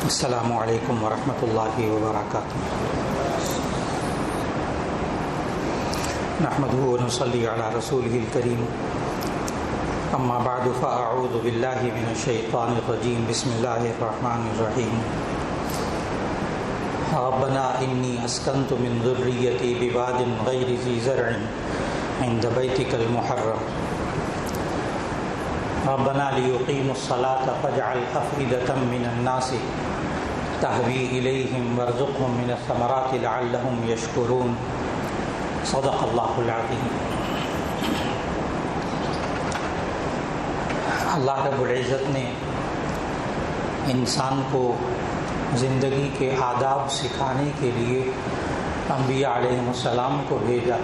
السلام علیکم ورحمۃ اللہ وبرکاتہ۔ نحمده ونصلی علی رسوله الکریم، اما بعد فاعوذ باللہ من الشیطان الرجیم، بسم اللہ الرحمن الرحیم۔ ربنا انی اسکنت من ذریتی بواد غیر ذی زرع عند بیتک المحرم، ربنا لیقیموا الصلاة فاجعل أفئدة من الناس تهوی الیہم وارزقہم من الثمرات لعلہم یشکرون۔ صدق اللہ العظیم۔ اللہ رب العزت نے انسان کو زندگی کے آداب سکھانے کے لیے انبیاء علیہم السلام کو بھیجا،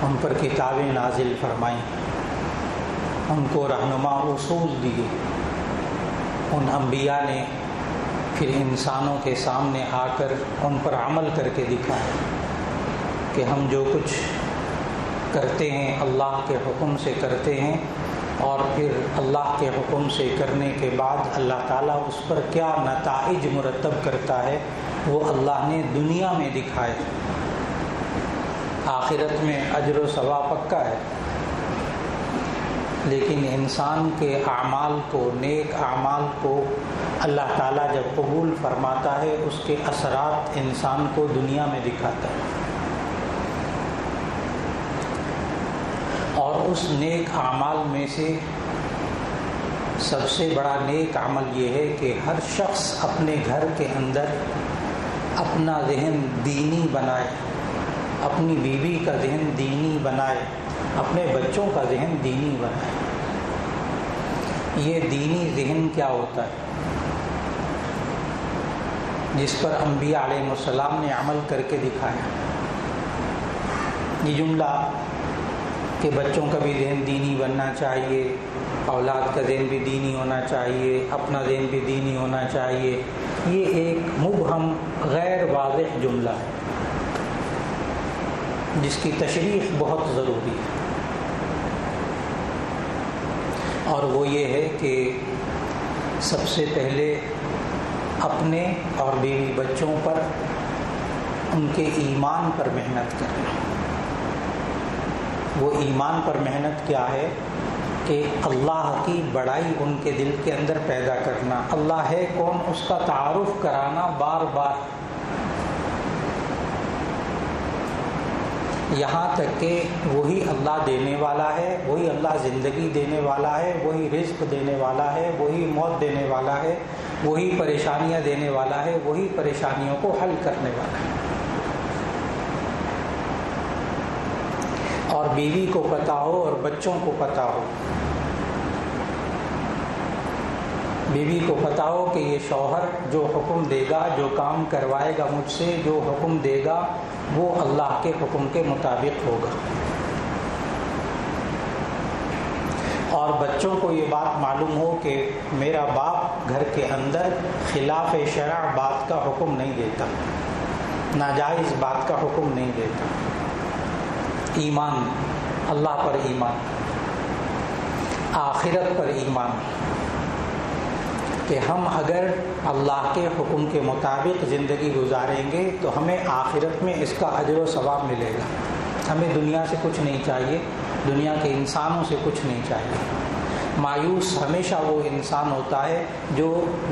ان پر کتابیں نازل فرمائیں، ان کو رہنما اصول دیے۔ ان انبیاء نے پھر انسانوں کے سامنے آ کر ان پر عمل کر کے دکھایا کہ ہم جو کچھ کرتے ہیں اللہ کے حکم سے کرتے ہیں، اور پھر اللہ کے حکم سے کرنے کے بعد اللہ تعالیٰ اس پر کیا نتائج مرتب کرتا ہے وہ اللہ نے دنیا میں دکھائے۔ آخرت میں اجر و ثواب پکا ہے، لیکن انسان کے اعمال کو، نیک اعمال کو اللہ تعالیٰ جب قبول فرماتا ہے اس کے اثرات انسان کو دنیا میں دکھاتا ہے۔ اور اس نیک اعمال میں سے سب سے بڑا نیک عمل یہ ہے کہ ہر شخص اپنے گھر کے اندر اپنا ذہن دینی بنائے، اپنی بیوی کا ذہن دینی بنائے، اپنے بچوں کا ذہن دینی بنائے۔ یہ دینی ذہن کیا ہوتا ہے؟ جس پر انبیاء علیہ السلام نے عمل کر کے دکھایا۔ یہ جملہ کہ بچوں کا بھی ذہن دینی بننا چاہیے، اولاد کا ذہن بھی دینی ہونا چاہیے، اپنا ذہن بھی دینی ہونا چاہیے، یہ ایک مبہم غیر واضح جملہ ہے جس کی تشریح بہت ضروری ہے۔ اور وہ یہ ہے کہ سب سے پہلے اپنے اور بیوی بچوں پر، ان کے ایمان پر محنت کرنا۔ وہ ایمان پر محنت کیا ہے کہ اللہ کی بڑائی ان کے دل کے اندر پیدا کرنا، اللہ ہے کون اس کا تعارف کرانا بار بار، یہاں تک کہ وہی اللہ دینے والا ہے، وہی اللہ زندگی دینے والا ہے، وہی رزق دینے والا ہے، وہی موت دینے والا ہے، وہی پریشانیاں دینے والا ہے، وہی پریشانیوں کو حل کرنے والا ہے۔ اور بیوی کو پتہ ہو اور بچوں کو پتہ ہو، بیوی کو پتہ ہو کہ یہ شوہر جو حکم دے گا، جو کام کروائے گا مجھ سے، جو حکم دے گا وہ اللہ کے حکم کے مطابق ہوگا۔ اور بچوں کو یہ بات معلوم ہو کہ میرا باپ گھر کے اندر خلاف شرع بات کا حکم نہیں دیتا، ناجائز بات کا حکم نہیں دیتا۔ ایمان، اللہ پر ایمان، آخرت پر ایمان کہ ہم اگر اللہ کے حکم کے مطابق زندگی گزاریں گے تو ہمیں آخرت میں اس کا اجر و ثواب ملے گا۔ ہمیں دنیا سے کچھ نہیں چاہیے، دنیا کے انسانوں سے کچھ نہیں چاہیے۔ مایوس ہمیشہ وہ انسان ہوتا ہے جو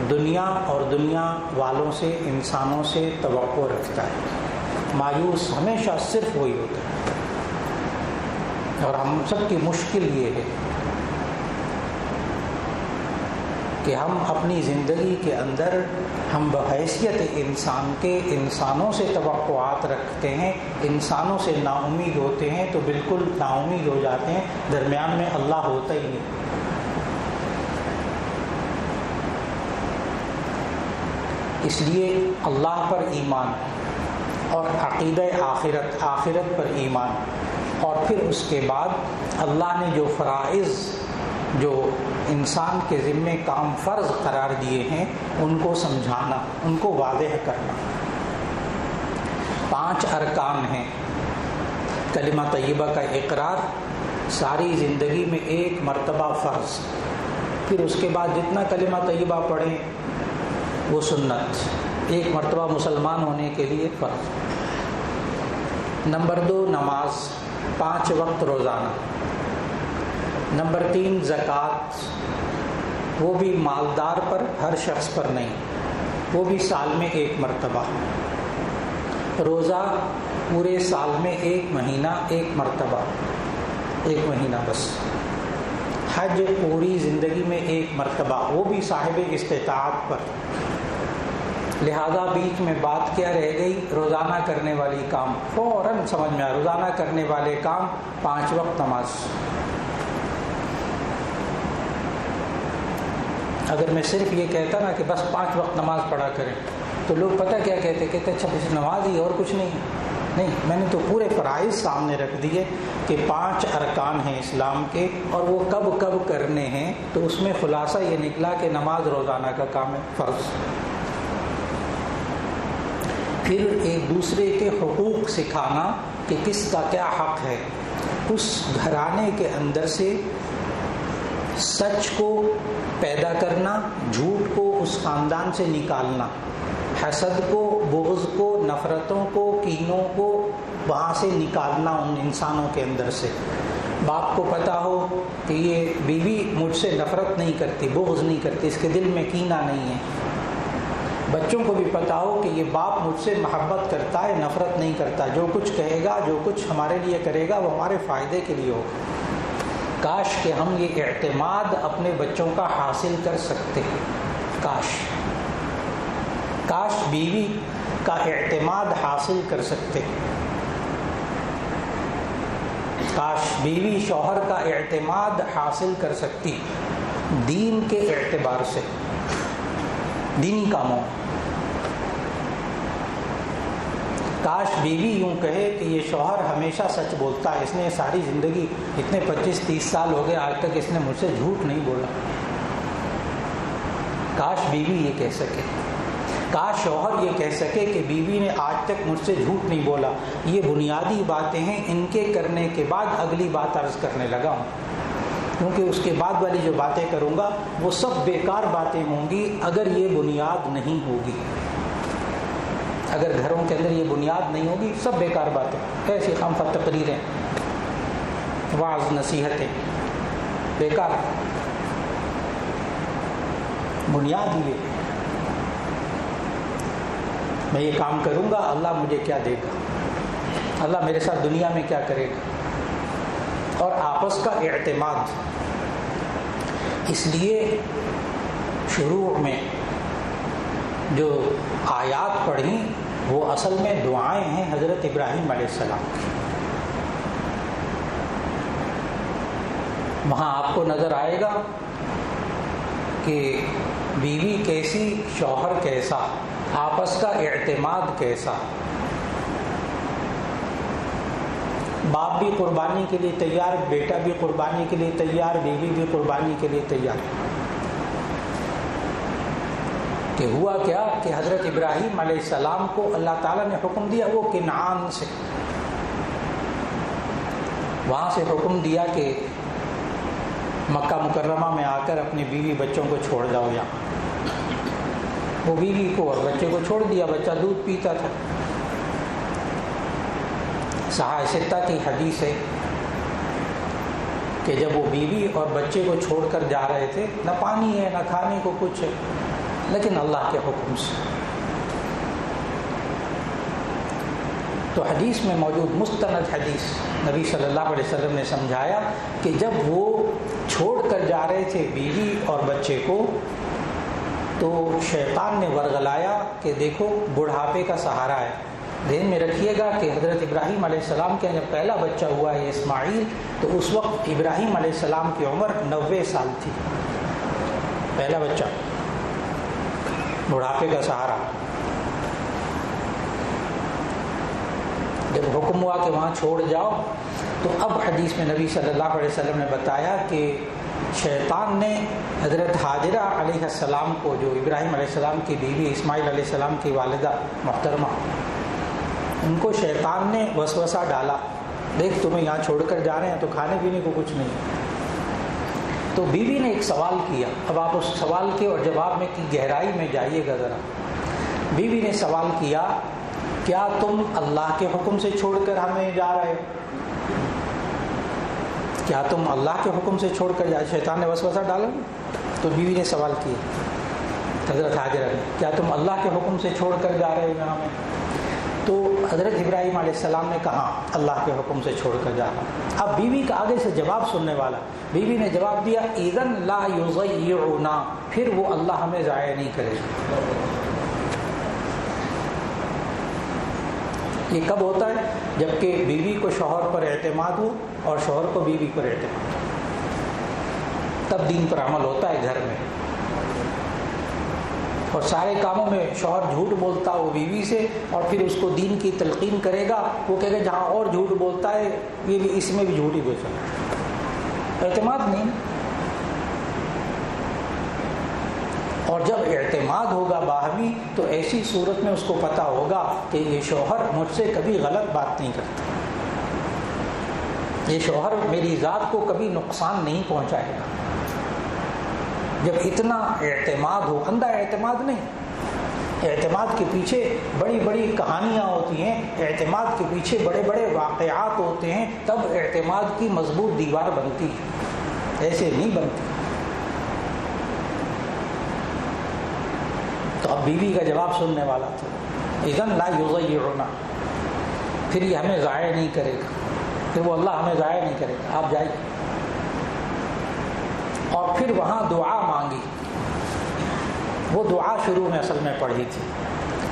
دنیا اور دنیا والوں سے، انسانوں سے توقع رکھتا ہے۔ مایوس ہمیشہ صرف وہی ہوتا ہے۔ اور ہم سب کی مشکل یہ ہے کہ ہم اپنی زندگی کے اندر ہم بحیثیت انسان کے انسانوں سے توقعات رکھتے ہیں، انسانوں سے نا امید ہوتے ہیں تو بالکل نا امید ہو جاتے ہیں، درمیان میں اللہ ہوتا ہی نہیں۔ اس لیے اللہ پر ایمان اور عقیدہ آخرت، آخرت پر ایمان، اور پھر اس کے بعد اللہ نے جو فرائض، جو انسان کے ذمے کام فرض قرار دیے ہیں ان کو سمجھانا، ان کو واضح کرنا۔ 5 ارکان ہیں۔ کلمہ طیبہ کا اقرار ساری زندگی میں 1 مرتبہ فرض، پھر اس کے بعد جتنا کلمہ طیبہ پڑھیں وہ سنت، ایک مرتبہ مسلمان ہونے کے لیے فرض۔ نمبر 2 نماز 5 وقت روزانہ۔ نمبر 3 زکوٰۃ، وہ بھی مالدار پر، ہر شخص پر نہیں، وہ بھی سال میں 1 مرتبہ۔ روزہ پورے سال میں 1 مہینہ 1 مرتبہ، 1 مہینہ بس۔ حج پوری زندگی میں 1 مرتبہ، وہ بھی صاحب استطاعت پر۔ لہذا بیچ میں بات کیا رہ گئی؟ روزانہ کرنے والی کام، فوراً سمجھ میں آیا، روزانہ کرنے والے کام 5 وقت نماز۔ اگر میں صرف یہ کہتا نا کہ بس 5 وقت نماز پڑھا کریں تو لوگ پتہ کیا کہتے اچھا بس نماز ہی اور کچھ نہیں ہے۔ نہیں، میں نے تو پورے فرائض سامنے رکھ دیے کہ 5 ارکان ہیں اسلام کے، اور وہ کب کب کرنے ہیں، تو اس میں خلاصہ یہ نکلا کہ نماز روزانہ کا کام ہے، فرض۔ پھر ایک دوسرے کے حقوق سکھانا کہ کس کا کیا حق ہے، اس گھرانے کے اندر سے سچ کو پیدا کرنا، جھوٹ کو اس خاندان سے نکالنا، حسد کو، بغض کو، نفرتوں کو، کینوں کو وہاں سے نکالنا ان انسانوں کے اندر سے۔ باپ کو پتہ ہو کہ یہ بیوی مجھ سے نفرت نہیں کرتی، بغض نہیں کرتی، اس کے دل میں کینہ نہیں ہے۔ بچوں کو بھی پتہ ہو کہ یہ باپ مجھ سے محبت کرتا ہے، نفرت نہیں کرتا، جو کچھ کہے گا، جو کچھ ہمارے لیے کرے گا وہ ہمارے فائدے کے لیے ہوگا۔ کاش کہ ہم یہ اعتماد اپنے بچوں کا حاصل کر سکتے، کاش بیوی کا اعتماد حاصل کر سکتے، کاش بیوی شوہر کا اعتماد حاصل کر سکتی، دین کے اعتبار سے، دینی کاموں۔ کاش بیوی یوں کہے کہ یہ شوہر ہمیشہ سچ بولتا ہے، اس نے ساری زندگی، اتنے 25-30 سال ہو گئے، آج تک اس نے مجھ سے جھوٹ نہیں بولا۔ کاش بیوی یہ کہہ سکے، کاش شوہر یہ کہہ سکے کہ بیوی نے آج تک مجھ سے جھوٹ نہیں بولا۔ یہ بنیادی باتیں ہیں، ان کے کرنے کے بعد اگلی بات عرض کرنے لگا ہوں، کیونکہ اس کے بعد والی جو باتیں کروں گا وہ سب بیکار باتیں ہوں گی اگر یہ بنیاد نہیں ہوگی۔ اگر گھروں کے اندر یہ بنیاد نہیں ہوگی، سب بیکار باتیں، ایسی خامخواہ تقریریں، وعظ، نصیحتیں، بیکار۔ بنیاد یہ، میں یہ کام کروں گا، اللہ مجھے کیا دے گا، اللہ میرے ساتھ دنیا میں کیا کرے گا، اور آپس کا اعتماد۔ اس لیے شروع میں جو آیات پڑھی وہ اصل میں دعائیں ہیں حضرت ابراہیم علیہ السلام کی۔ وہاں آپ کو نظر آئے گا کہ بیوی کیسی، شوہر کیسا، آپس کا اعتماد کیسا، باپ بھی قربانی کے لیے تیار، بیٹا بھی قربانی کے لیے تیار، بیوی بھی قربانی کے لیے تیار۔ کہ ہوا کیا کہ حضرت ابراہیم علیہ السلام کو اللہ تعالیٰ نے حکم دیا، وہ کنعان سے، وہاں سے حکم دیا کہ مکہ مکرمہ میں آ کر اپنی بیوی بچوں کو چھوڑ جاؤ یہاں۔ وہ بیوی کو اور بچے کو چھوڑ دیا، بچہ دودھ پیتا تھا۔ صحاح ستہ کی حدیث ہے کہ جب وہ بیوی اور بچے کو چھوڑ کر جا رہے تھے، نہ پانی ہے نہ کھانے کو کچھ ہے، لیکن اللہ کے حکم سے۔ تو حدیث میں موجود مستند حدیث، نبی صلی اللہ علیہ وسلم نے سمجھایا کہ جب وہ چھوڑ کر جا رہے تھے بیوی اور بچے کو، تو شیطان نے ورغلایا کہ دیکھو بڑھاپے کا سہارا ہے۔ ذہن میں رکھیے گا کہ حضرت ابراہیم علیہ السلام کے جب پہلا بچہ ہوا ہے اسماعیل، تو اس وقت ابراہیم علیہ السلام کی عمر 90 سال تھی، پہلا بچہ، بڑھاپے کا سہارا۔ جب حکم ہوا کہ وہاں چھوڑ جاؤ، تو اب حدیث میں نبی صلی اللہ علیہ وسلم نے بتایا کہ شیطان نے حضرت ہاجرہ علیہ السلام کو، جو ابراہیم علیہ السلام کی بیوی، اسماعیل علیہ السلام کی والدہ محترمہ، ان کو شیطان نے وسوسہ ڈالا، دیکھ تمہیں یہاں چھوڑ کر جا رہے ہیں تو کھانے پینے کو کچھ نہیں، تو بیوی نے ایک سوال کیا. اب آپ اس سوال کے اور جواب میں کی گہرائی میں جائیے گا ذرا. بیوی نے سوال کیا کیا تم اللہ کے حکم سے چھوڑ کر ہمیں جا رہے ہو؟ کیا تم اللہ کے حکم سے چھوڑ کر جا؟ شیطان نے وسوسہ ڈالا. تو بیوی نے سوال کیا حضرت حاجرہ نے کیا تم اللہ کے حکم سے چھوڑ کر جا رہے ہو یہاں میں؟ تو حضرت ابراہیم علیہ السلام نے کہا اللہ کے حکم سے چھوڑ کر جا رہا. اب بیوی کا آگے سے جواب سننے والا. بیوی نے جواب دیا اذن لا یضیعنا، پھر وہ اللہ ہمیں ضائع نہیں کرے گا. یہ کب ہوتا ہے؟ جبکہ بیوی کو شوہر پر اعتماد ہو اور شوہر کو بیوی پر اعتماد ہو، تب دین پر عمل ہوتا ہے گھر میں. اور سارے کاموں میں شوہر جھوٹ بولتا ہو بیوی سے اور پھر اس کو دین کی تلقین کرے گا، وہ کہے گا جہاں اور جھوٹ بولتا ہے یہ بھی اس میں بھی جھوٹ ہی بولتا ہے. اعتماد نہیں. اور جب اعتماد ہوگا باہمی تو ایسی صورت میں اس کو پتہ ہوگا کہ یہ شوہر مجھ سے کبھی غلط بات نہیں کرتا، یہ شوہر میری ذات کو کبھی نقصان نہیں پہنچائے گا. جب اتنا اعتماد ہو، اندھا اعتماد نہیں، اعتماد کے پیچھے بڑی بڑی کہانیاں ہوتی ہیں، اعتماد کے پیچھے بڑے بڑے واقعات ہوتے ہیں، تب اعتماد کی مضبوط دیوار بنتی ہے، ایسے نہیں بنتی. تو اب بیوی کا جواب سننے والا تھا اذن لا یضیعنا، پھر یہ ہمیں ضائع نہیں کرے گا، پھر وہ اللہ ہمیں ضائع نہیں کرے گا، آپ جائیے. اور پھر وہاں دعا مانگی. وہ دعا شروع میں اصل میں پڑھی تھی.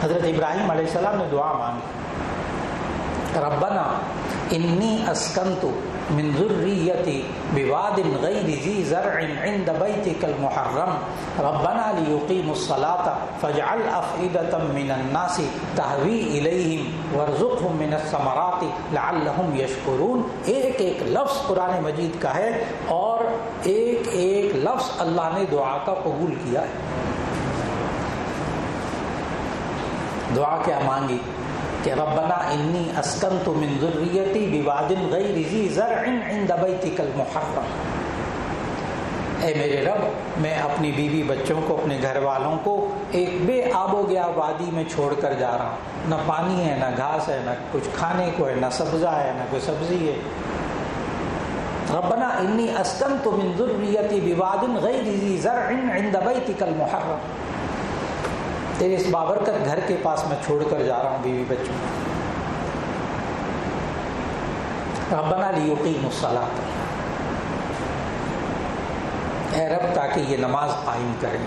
حضرت ابراہیم علیہ السلام نے دعا مانگی ربنا انی اسکنت من ذریتی بواد غیر ذی زرع عند بیتک المحرم ربنا لیقیموا الصلاة فاجعل افئدة من الناس تہوی الیہم وارزقہم من الثمرات لعلہم یشکرون. ایک ایک لفظ قرآن مجید کا ہے اور ایک ایک لفظ اللہ نے دعا کا قبول کیا ہے. دعا کیا مانگی کہ ربنا انی اسکنت من ذریتی بواد غیر ذی زرع عند بیتک المحرم. اے میرے رب، میں اپنی بیوی بچوں کو، اپنے گھر والوں کو ایک بے آب و گیا وادی میں چھوڑ کر جا رہا ہوں. نہ پانی ہے، نہ گھاس ہے، نہ کچھ کھانے کو ہے، نہ سبزہ ہے، نہ کوئی سبزی ہے. ربنا انی اسکنت من ذریتی بواد غیر ذی زرع عند بیتک المحرم. تیرے اس بابرکت گھر کے پاس میں چھوڑ کر جا رہا ہوں بیوی بچوں. ربنا لیقیموا الصلاۃ، اے رب تاکہ یہ نماز قائم کریں،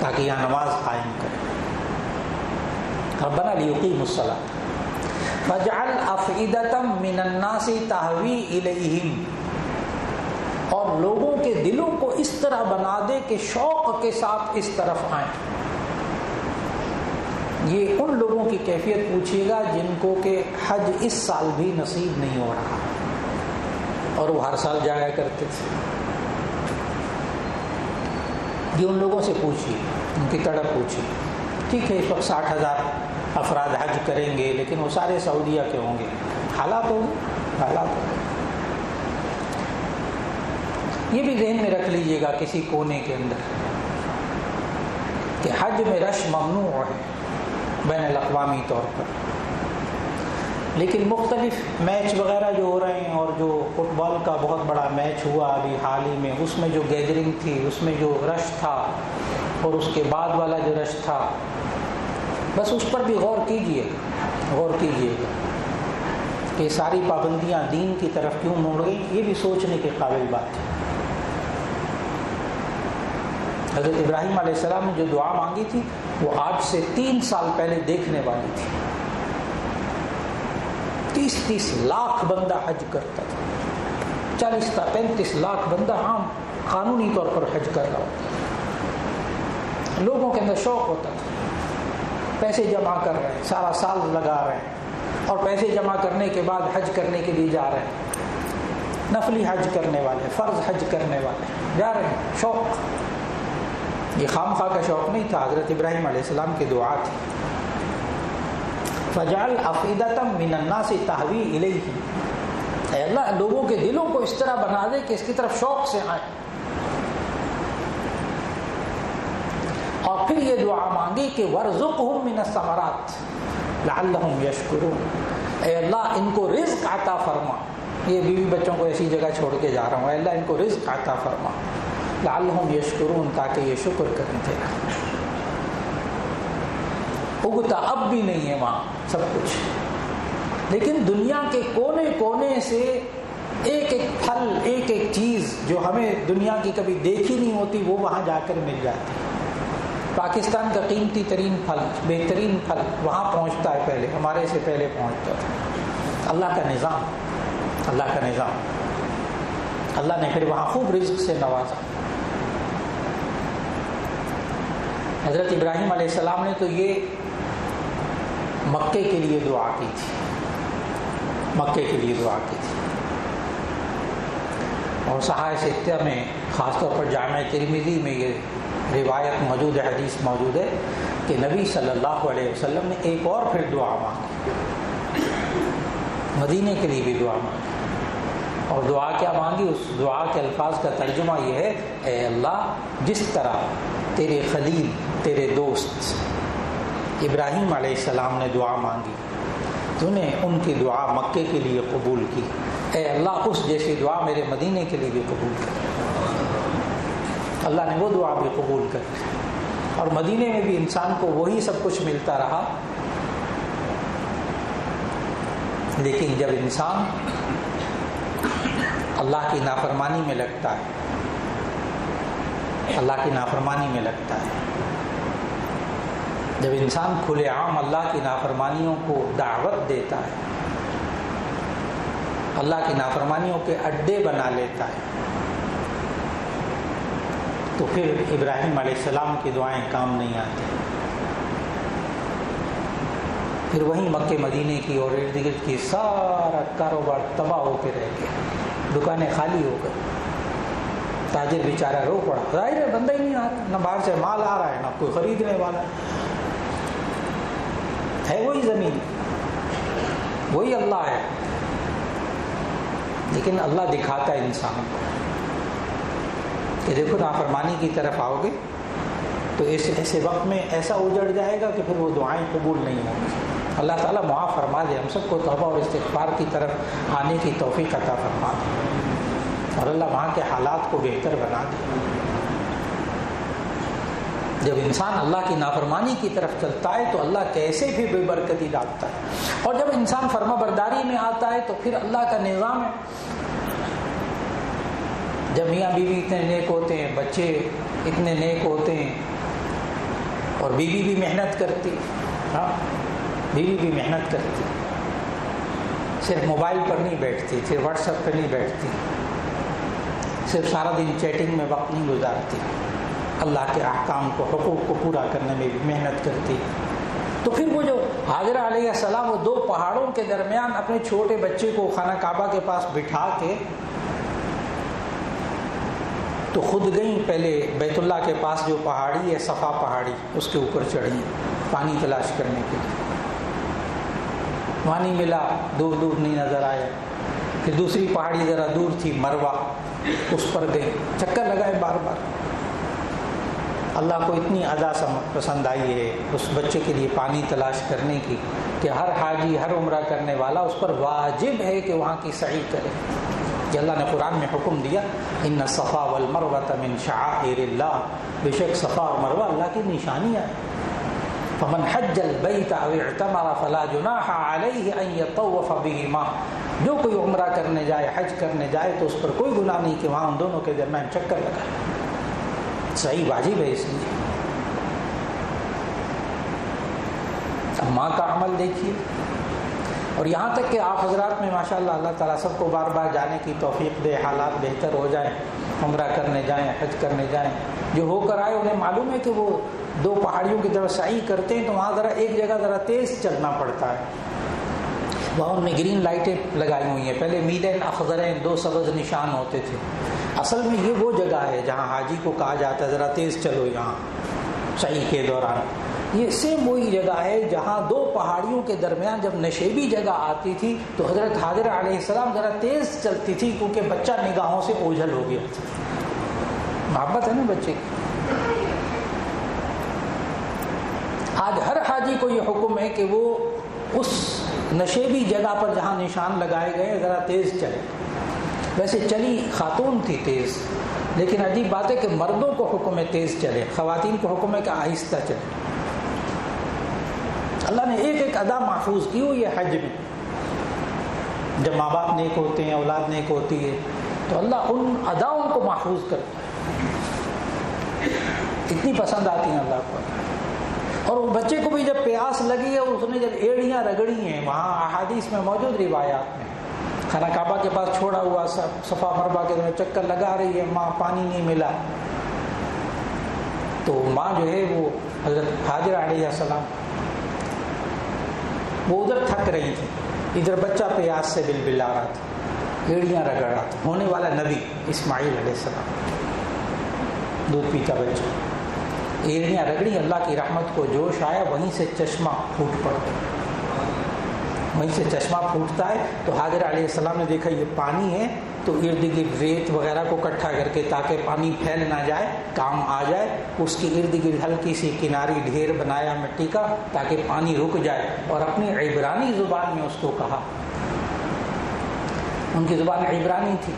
تاکہ یہاں نماز قائم کریں. ربنا لیقیموا الصلاۃ فاجعل افئدة من الناس تہوی الیہم، اور لوگوں کے دلوں کو اس طرح بنا دے کہ شوق کے ساتھ اس طرف آئیں. یہ ان لوگوں کی کیفیت پوچھیے گا جن کو کہ حج اس سال بھی نصیب نہیں ہو رہا اور وہ ہر سال جایا کرتے تھے. یہ ان لوگوں سے پوچھیے، ان کی تڑپ پوچھیے. ٹھیک ہے اس وقت 60,000 افراد حج کریں گے لیکن وہ سارے سعودیہ کے ہوں گے. حالات ہوں گے، حالات ہوں گے. یہ بھی ذہن میں رکھ لیجئے گا کسی کونے کے اندر کہ حج میں رش ممنوع ہے بین الاقوامی طور پر، لیکن مختلف میچ وغیرہ جو ہو رہے ہیں، اور جو فٹ بال کا بہت بڑا میچ ہوا ابھی حال ہی میں، اس میں جو گیدرنگ تھی، اس میں جو رش تھا اور اس کے بعد والا جو رش تھا، بس اس پر بھی غور کیجئے گا کہ ساری پابندیاں دین کی طرف کیوں موڑ گئی. یہ بھی سوچنے کے قابل بات ہے. حضرت ابراہیم علیہ السلام نے جو دعا مانگی تھی وہ آج سے 3 سال پہلے دیکھنے والی تھی. 30 لاکھ بندہ حج کرتا تھا، 40-35 لاکھ بندہ عام قانونی طور پر حج کر رہا ہوتا تھا. لوگوں کے اندر شوق ہوتا تھا، پیسے جمع کر رہے ہیں، سارا سال لگا رہے ہیں، اور پیسے جمع کرنے کے بعد حج کرنے کے لیے جا رہے ہیں. نفلی حج کرنے والے، فرض حج کرنے والے جا رہے ہیں. شوق، یہ خام خواہ کا شوق نہیں تھا، حضرت ابراہیم علیہ السلام کی دعا تھی. فَجَعَلْ أَفْئِدَةً مِّنَ النَّاسِ تَهْوِي إِلَيْهِ، اے اللہ لوگوں کے دلوں کو اس طرح بنا دے کہ اس کی طرف شوق سے آئیں. اور پھر یہ دعا مانگی کہ وَارْزُقْهُم مِّنَ الثَّمَرَاتِ لَعَلَّهُمْ يَشْكُرُونَ. اے اللہ ان کو رزق عطا فرما. یہ بیوی بچوں کو ایسی جگہ چھوڑ کے جا رہا ہوں. اے اللہ ان کو رزق عطا فرما لَعَلَّهُمْ يَشْكُرُونَ تاکہ یہ شکر کریں تیرا. اگتا اب بھی نہیں ہے وہاں سب کچھ، لیکن دنیا کے کونے کونے سے ایک ایک پھل ایک ایک چیز جو ہمیں دنیا کی کبھی دیکھی نہیں ہوتی وہ وہاں جا کر مل جاتی. پاکستان کا قیمتی ترین پھل، بہترین پھل وہاں پہنچتا ہے، پہلے ہمارے سے پہلے پہنچتا تھا. اللہ کا نظام، اللہ کا نظام. اللہ نے پھر وہاں خوب رزق سے نوازا. حضرت ابراہیم علیہ السلام نے تو یہ مکے کے لیے دعا کی تھی، مکے کے لیے دعا کی تھی. اور صحاح ستہ میں خاص طور پر جامع ترمذی میں یہ روایت موجود ہے، حدیث موجود ہے کہ نبی صلی اللہ علیہ وسلم نے ایک اور پھر دعا مانگی، مدینے کے لیے بھی دعا مانگی. اور دعا کیا مانگی؟ اس دعا کے الفاظ کا ترجمہ یہ ہے، اے اللہ جس طرح تیرے خلیل تیرے دوست ابراہیم علیہ السلام نے دعا مانگی، تو نے ان کی دعا مکے کے لیے قبول کی. اے اللہ اس جیسی دعا میرے مدینے کے لیے بھی قبول کر. اللہ نے وہ دعا بھی قبول کر. اور مدینے میں بھی انسان کو وہی سب کچھ ملتا رہا. لیکن جب انسان اللہ کی نافرمانی میں لگتا ہے، اللہ کی نافرمانی میں لگتا ہے، جب انسان کھلے عام اللہ کی نافرمانیوں کو دعوت دیتا ہے، اللہ کی نافرمانیوں کے اڈے بنا لیتا ہے، تو پھر ابراہیم علیہ السلام کی دعائیں کام نہیں آتی. پھر وہیں مکے مدینے کی اور ارد گرد کی سارا کاروبار تباہ ہو کے رہ گیا، دکانیں خالی ہو گئی، تاجر بیچارہ رو پڑا. ظاہر ہے بندہ ہی نہیں آ رہا، نہ باہر سے مال آ رہا ہے نہ کوئی خریدنے والا ہے. وہی زمین، وہی اللہ ہے، لیکن اللہ دکھاتا ہے انسان کو کہ دیکھو نافرمانی کی طرف آؤ گے تو ایسے وقت میں ایسا اجڑ جائے گا کہ پھر وہ دعائیں قبول نہیں ہوں گی. اللہ تعالیٰ معاف فرما دے، ہم سب کو توبہ اور استغفار کی طرف آنے کی توفیق عطا فرما دے، اور اللہ وہاں کے حالات کو بہتر بنا دے. جب انسان اللہ کی نافرمانی کی طرف چلتا ہے تو اللہ کیسے بھی بے برکتی ڈالتا ہے. اور جب انسان فرما برداری میں آتا ہے تو پھر اللہ کا نظام ہے. جب میاں بیوی اتنے نیک ہوتے ہیں، بچے اتنے نیک ہوتے ہیں، اور بیوی بھی محنت کرتی، ہاں بیوی بھی محنت کرتی، صرف موبائل پر نہیں بیٹھتی، صرف واٹس ایپ پہ نہیں بیٹھتی، صرف سارا دن چیٹنگ میں وقت نہیں گزارتی، اللہ کے احکام کو، حقوق کو پورا کرنے میں بھی محنت کرتی. تو پھر وہ جو حاجرہ علیہ السلام وہ دو پہاڑوں کے درمیان اپنے چھوٹے بچے کو خانہ کعبہ کے پاس بٹھا کے تو خود گئیں، پہلے بیت اللہ کے پاس جو پہاڑی ہے صفا پہاڑی، اس کے اوپر چڑھیں پانی تلاش کرنے کے لیے. وہاں نہیں ملا، دور دور نہیں نظر آیا. پھر دوسری پہاڑی ذرا دور تھی مروہ، اس پر گئے، چکر لگائے بار بار. اللہ کو اتنی ادا پسند آئی ہے اس بچے کے لیے پانی تلاش کرنے کی کہ ہر حاجی، ہر عمرہ کرنے والا اس پر واجب ہے کہ وہاں کی سعی کرے. کہ اللہ نے قرآن میں حکم دیا، ان الصفا والمروۃ من شعائر اللہ، بے شک صفا اور مروہ اللہ کی نشانیاں ہیں. فمن حج البیت او اعتمر فلا جناح علیہ ان یطوف بہما، جو کوئی عمرہ کرنے جائے، حج کرنے جائے تو اس پر کوئی گناہ نہیں کہ وہاں ان دونوں کے درمیان چکر لگائے. صحیح واجب ہے. اس لیے اب ماں کا عمل دیکھیے. اور یہاں تک کہ آپ حضرات میں ماشاءاللہ اللہ تعالیٰ سب کو بار بار جانے کی توفیق دے، حالات بہتر ہو جائیں، عمرہ کرنے جائیں، حج کرنے جائیں. جو ہو کر آئے انہیں معلوم ہے کہ وہ دو پہاڑیوں کی طرف سعی کرتے ہیں تو وہاں ذرا ایک جگہ ذرا تیز چلنا پڑتا ہے. وہاں ان میں گرین لائٹیں لگائی ہوئی ہیں. پہلے میلین اخضرین، دو سبز نشان ہوتے تھے. اصل میں یہ وہ جگہ ہے جہاں حاجی کو کہا جاتا ہے ذرا تیز چلو یہاں سعی کے دوران. یہ سیم وہی جگہ ہے جہاں دو پہاڑیوں کے درمیان جب نشیبی جگہ آتی تھی تو حضرت حاجرہ علیہ السلام ذرا تیز چلتی تھی کیونکہ بچہ نگاہوں سے اوجھل ہو گیا تھا. محبت ہے نا بچے کی. آج ہر حاجی کو یہ حکم ہے کہ وہ اس نشیبی جگہ پر جہاں نشان لگائے گئے ذرا تیز چلے. ویسے چلی خاتون تھی تیز، لیکن عجیب بات ہے کہ مردوں کو حکم ہے تیز چلے، خواتین کو حکم ہے کہ آہستہ چلے. اللہ نے ایک ایک ادا محفوظ کی ہوئی ہے حج میں. جب ماں باپ نیک ہوتے ہیں، اولاد نیک ہوتی ہے، تو اللہ ان اداؤں کو محفوظ کرتا ہے. اتنی پسند آتی ہیں اللہ کو. اور وہ بچے کو بھی جب پیاس لگی ہے، اس نے جب ایڑیاں رگڑی ہیں، وہاں احادیث میں موجود روایات میں خانہ کعبہ کے پاس چھوڑا ہوا صفا مروا کے چکر لگا رہی ہے، ماں پانی نہیں ملا، تو ماں جو ہے وہ حضرت حاجرہ علیہ السلام وہ ادھر تھک رہی تھی، ادھر بچہ پیاس سے بلبلا رہا تھا، ایڑیاں رگڑ رہا تھا. ہونے والا نبی اسماعیل علیہ السلام، دودھ پیتا بچہ، ایڑیاں رگڑی. اللہ کی رحمت کو جوش آیا، وہیں سے چشمہ پھوٹ پڑا. وہیں سے چشمہ پھوٹتا ہے تو حاجرہ علیہ السلام نے دیکھا یہ پانی ہے، تو ارد گرد ریت وغیرہ کو اکٹھا کر کے تاکہ پانی پھیل نہ جائے، کام آ جائے، اس کی ارد گرد ہلکی سی کناری ڈھیر بنایا مٹی کا تاکہ پانی رک جائے. اور اپنی عبرانی زبان میں اس کو کہا، ان کی زبان عبرانی تھی،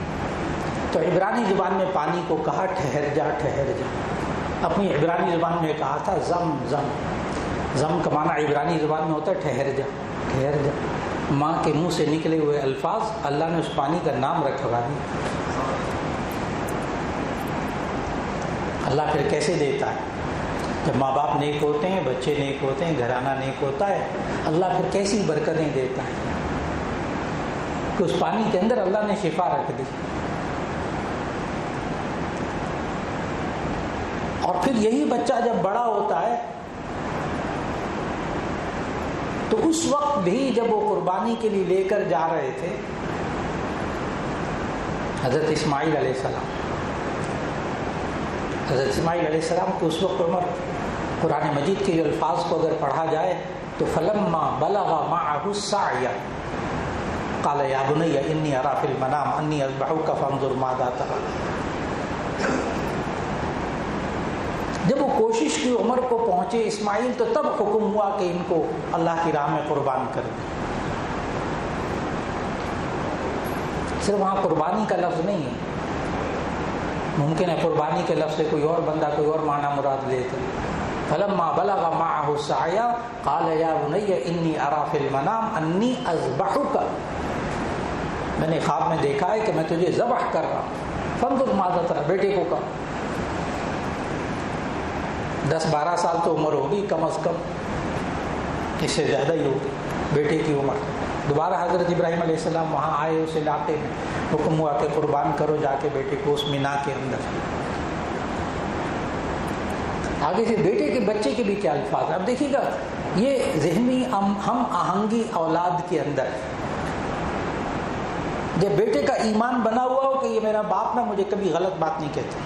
تو عبرانی زبان میں پانی کو کہا ٹھہر جا ٹھہر جا. اپنی عبرانی زبان میں کہا تھا زم زم. زم کا معنی عبرانی زبان میں ہوتا ہے ٹھہر جا ٹھہر جا. ماں کے منہ سے نکلے ہوئے الفاظ اللہ نے اس پانی کا نام رکھوا دیا. اللہ پھر کیسے دیتا ہے؟ جب ماں باپ نیک ہوتے ہیں، بچے نیک ہوتے ہیں، گھرانہ نیک ہوتا ہے، اللہ پھر کیسی برکتیں دیتا ہے کہ اس پانی کے اندر اللہ نے شفا رکھ دی. اور پھر یہی بچہ جب بڑا ہوتا ہے تو اس وقت بھی جب وہ قربانی کے لیے لے کر جا رہے تھے حضرت اسماعیل علیہ السلام، حضرت اسماعیل علیہ السلام کو اس وقت عمر، قرآن مجید کے جو الفاظ کو اگر پڑھا جائے تو فلما بلغ معه السعي قال يا بني اني ارى في المنام اني اذبحك فانظر ماذا ترى. جب وہ کوشش کی عمر کو پہنچے اسماعیل تو تب حکم ہوا کہ ان کو اللہ کی راہ میں قربان کر دیں. صرف وہاں قربانی کا لفظ نہیں ہے، ممکن ہے قربانی کے لفظ سے کوئی اور بندہ کوئی اور معنی مراد لیتے. فلما بلغ معه السعي قال يا بني اني ارى في المنام اني اذبحك. میں نے خواب میں دیکھا ہے کہ میں تجھے ذبح کر رہا ہوں. فانظر ماذا ترى. بیٹے کو کہا 10-12 سال تو عمر ہوگی کم از کم، اس سے زیادہ ہی ہوگی بیٹے کی عمر. دوبارہ حضرت ابراہیم علیہ السلام وہاں آئے، اس علاقے میں حکم ہوا کہ قربان کرو جا کے بیٹے کو اس مینا کے اندر. آگے سے بیٹے کے بچے کے بھی کیا الفاظ. اب دیکھیے گا یہ ذہنی ہم آہنگی اولاد کے اندر، جب بیٹے کا ایمان بنا ہوا ہو کہ یہ میرا باپ نہ مجھے کبھی غلط بات نہیں کہتا،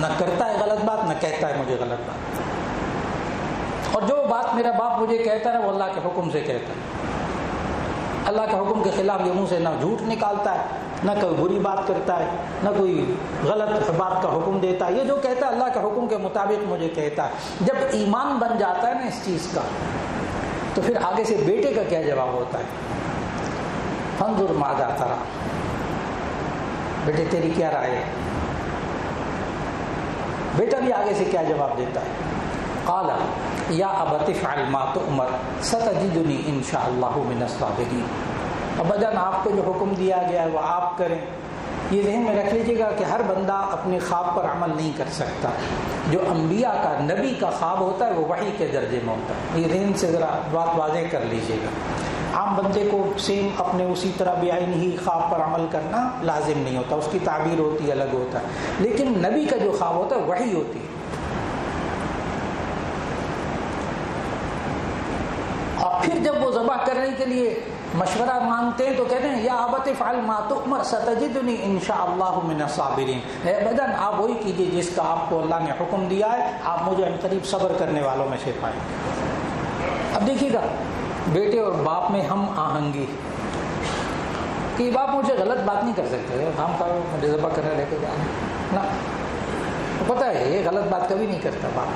نہ کرتا ہے غلط بات، نہ کہتا ہے مجھے غلط بات، اور جو بات میرا باپ مجھے کہتا ہے وہ اللہ کے حکم سے کہتا ہے. اللہ کے حکم کے خلاف یہ منہ سے نہ جھوٹ نکالتا ہے، نہ کوئی بری بات کرتا ہے، نہ کوئی غلط بات کا حکم دیتا ہے. یہ جو کہتا ہے اللہ کے حکم کے مطابق مجھے کہتا ہے. جب ایمان بن جاتا ہے نا اس چیز کا، تو پھر آگے سے بیٹے کا کیا جواب ہوتا ہے؟ فانظر ماذا ترى. بیٹے تیری کیا رائے ہے؟ بیٹا بھی آگے سے کیا جواب دیتا ہے؟ قال یا ابت افعل ما تؤمر ستجدنی ان شاء اللہ من الصابرین. ابا جان آپ کو جو حکم دیا گیا ہے وہ آپ کریں. یہ ذہن میں رکھ لیجیے گا کہ ہر بندہ اپنے خواب پر عمل نہیں کر سکتا. جو انبیاء کا، نبی کا خواب ہوتا ہے وہ وحی کے درجے میں ہوتا ہے. یہ ذہن سے ذرا بات واضح کر لیجیے گا. عام بندے کو سیم اپنے اسی طرح بعین ہی خواب پر عمل کرنا لازم نہیں ہوتا، اس کی تعبیر ہوتی ہے، الگ ہوتا ہے. لیکن نبی کا جو خواب ہوتا ہے وحی ہوتی ہے. اور پھر جب وہ ذبح کرنے کے لیے مشورہ مانگتے ہیں تو کہتے ہیں یا ابت افعل ما تؤمر ستجدنی ان شاء اللہ من الصابرین، اے بدن آپ وہی کیجیے جس کا آپ کو اللہ نے حکم دیا ہے، آپ مجھے ان قریب صبر کرنے والوں میں سے پائیں گے۔ اب دیکھیے گا بیٹے اور باپ میں ہم آہنگی کہ باپ مجھے غلط بات نہیں کر سکتے، ہم کہو مجھے ذبح کرنے لے کے جانا نا، پتہ ہے یہ غلط بات کبھی نہیں کرتا باپ۔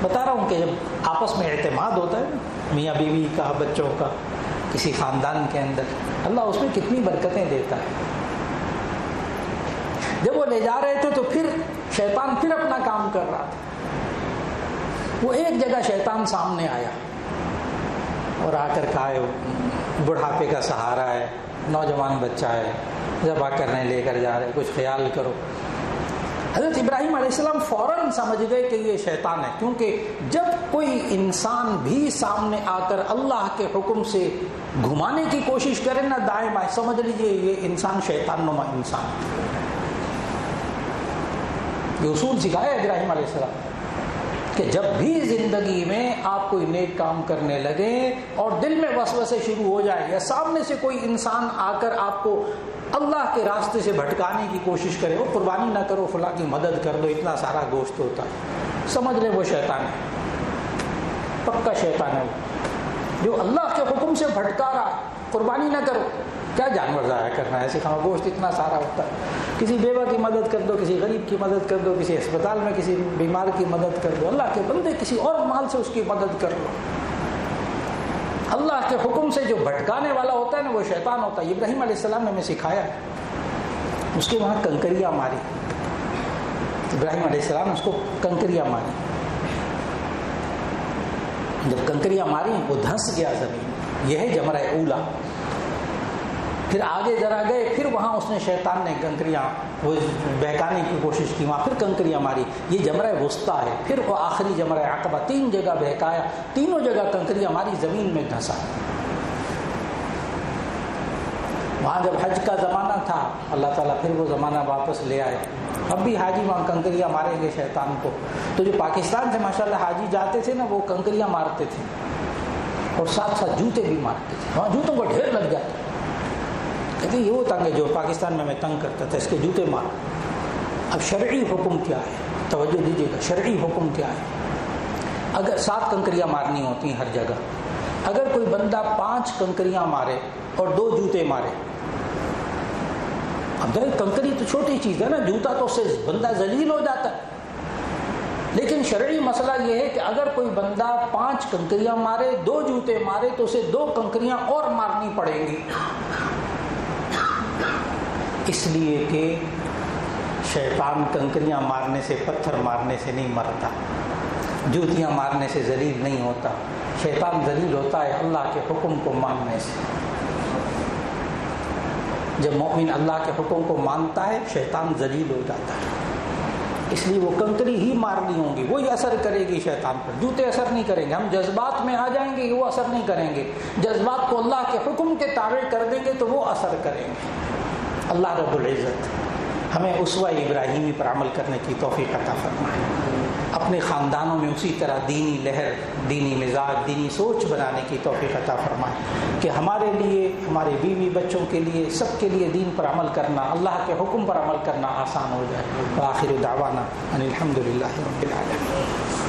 بتا رہا ہوں کہ جب آپس میں اعتماد ہوتا ہے میاں بیوی کا، بچوں کا، کسی خاندان کے اندر، اللہ اس میں کتنی برکتیں دیتا ہے۔ جب وہ لے جا رہے تھے تو پھر شیطان پھر اپنا کام کر رہا تھا۔ وہ ایک جگہ شیطان سامنے آیا اور آ کر کہا بڑھاپے کا سہارا ہے، نوجوان بچہ ہے، ذبح کرنے لے کر جا رہے، کچھ خیال کرو۔ حضرت ابراہیم علیہ السلام فوراً سمجھ گئے کہ یہ شیطان ہے، کیونکہ جب کوئی انسان بھی سامنے آ کر اللہ کے حکم سے گھمانے کی کوشش کرے نہ دائیں بائیں، سمجھ لیجئے یہ انسان شیطان نما انسان۔ یہ اصول سکھایا ابراہیم علیہ السلام کہ جب بھی زندگی میں آپ کوئی نیک کام کرنے لگے اور دل میں وسوسے شروع ہو جائے، یا سامنے سے کوئی انسان آ کر آپ کو اللہ کے راستے سے بھٹکانے کی کوشش کرے، وہ قربانی نہ کرو، فلاں کی مدد کر دو، اتنا سارا گوشت ہوتا ہے، سمجھ لے وہ شیطان ہے، پکا شیطان ہے وہ، جو اللہ کے حکم سے بھٹکا رہا ہے۔ قربانی نہ کرو، کیا جانور ضائع کرنا ہے، ایسے کھاؤ، گوشت اتنا سارا ہوتا ہے، کسی بیوہ کی مدد کر دو، کسی غریب کی مدد کر دو، کسی اسپتال میں کسی بیمار کی مدد کر دو، اللہ کے بندے کسی اور مال سے اس کی مدد کر دو۔ اللہ کے حکم سے جو بھٹکانے والا ہوتا ہے نا وہ شیطان ہوتا ہے۔ ابراہیم علیہ السلام نے ہمیں سکھایا، اس کے وہاں کنکریاں ماری، ابراہیم علیہ السلام نے اس کو کنکریاں ماری، جب کنکریاں ماری وہ دھنس گیا زمین، یہ ہے جمرہ اولا۔ پھر آگے ذرا گئے، پھر وہاں اس نے شیطان نے کنکریاں وہ بہکانے کی کوشش کی، وہاں پھر کنکریاں ماری، یہ جمرہ وسطیٰ ہے۔ پھر وہ آخری جمرہ عقبہ، 3 جگہ بہکایا، تینوں جگہ کنکریاں ماری، زمین میں دھنسا۔ وہاں جب حج کا زمانہ تھا اللہ تعالیٰ پھر وہ زمانہ واپس لے آئے، اب بھی حاجی وہاں کنکریاں ماریں گے شیطان کو۔ تو جو پاکستان سے ماشاءاللہ حاجی جاتے تھے نا وہ کنکریاں مارتے تھے اور ساتھ ساتھ جوتے بھی مارتے تھے، وہاں جوتوں کو ڈھیر لگ جاتا، کہتے ہیں یہ وہ تنگ ہے جو پاکستان میں میں تنگ کرتا تھا، اس کے جوتے مار۔ اب شرعی حکم کیا ہے، توجہ دیجیے گا، شرعی حکم کیا ہے؟ اگر 7 کنکریاں مارنی ہوتی ہیں ہر جگہ، اگر کوئی بندہ 5 کنکریاں مارے اور 2 جوتے مارے، اب کنکری تو چھوٹی چیز ہے نا، جوتا تو اس سے بندہ ذلیل ہو جاتا ہے، لیکن شرعی مسئلہ یہ ہے کہ اگر کوئی بندہ 5 کنکریاں مارے، 2 جوتے مارے، تو اسے 2 کنکریاں اور مارنی پڑیں گی، اس لیے کہ شیطان کنکریاں مارنے سے، پتھر مارنے سے نہیں مرتا، جوتیاں مارنے سے ذلیل نہیں ہوتا، شیطان ذلیل ہوتا ہے اللہ کے حکم کو ماننے سے۔ جب مومن اللہ کے حکم کو مانتا ہے شیطان ذلیل ہو جاتا ہے، اس لیے وہ کنکری ہی مارنی ہوں گی، وہی اثر کرے گی شیطان پر، جوتے اثر نہیں کریں گے۔ ہم جذبات میں آ جائیں گے وہ اثر نہیں کریں گے، جذبات کو اللہ کے حکم کے تابع کر دیں گے تو وہ اثر کریں گے۔ اللہ رب العزت ہمیں اسوہ ابراہیمی پر عمل کرنے کی توفیق عطا فرمائے، اپنے خاندانوں میں اسی طرح دینی لہر، دینی مزاج، دینی سوچ بنانے کی توفیق عطا فرمائے کہ ہمارے لیے، ہمارے بیوی بچوں کے لیے، سب کے لیے دین پر عمل کرنا، اللہ کے حکم پر عمل کرنا آسان ہو جائے۔ وآخر دعوانا ان الحمد للہ رب العالمین۔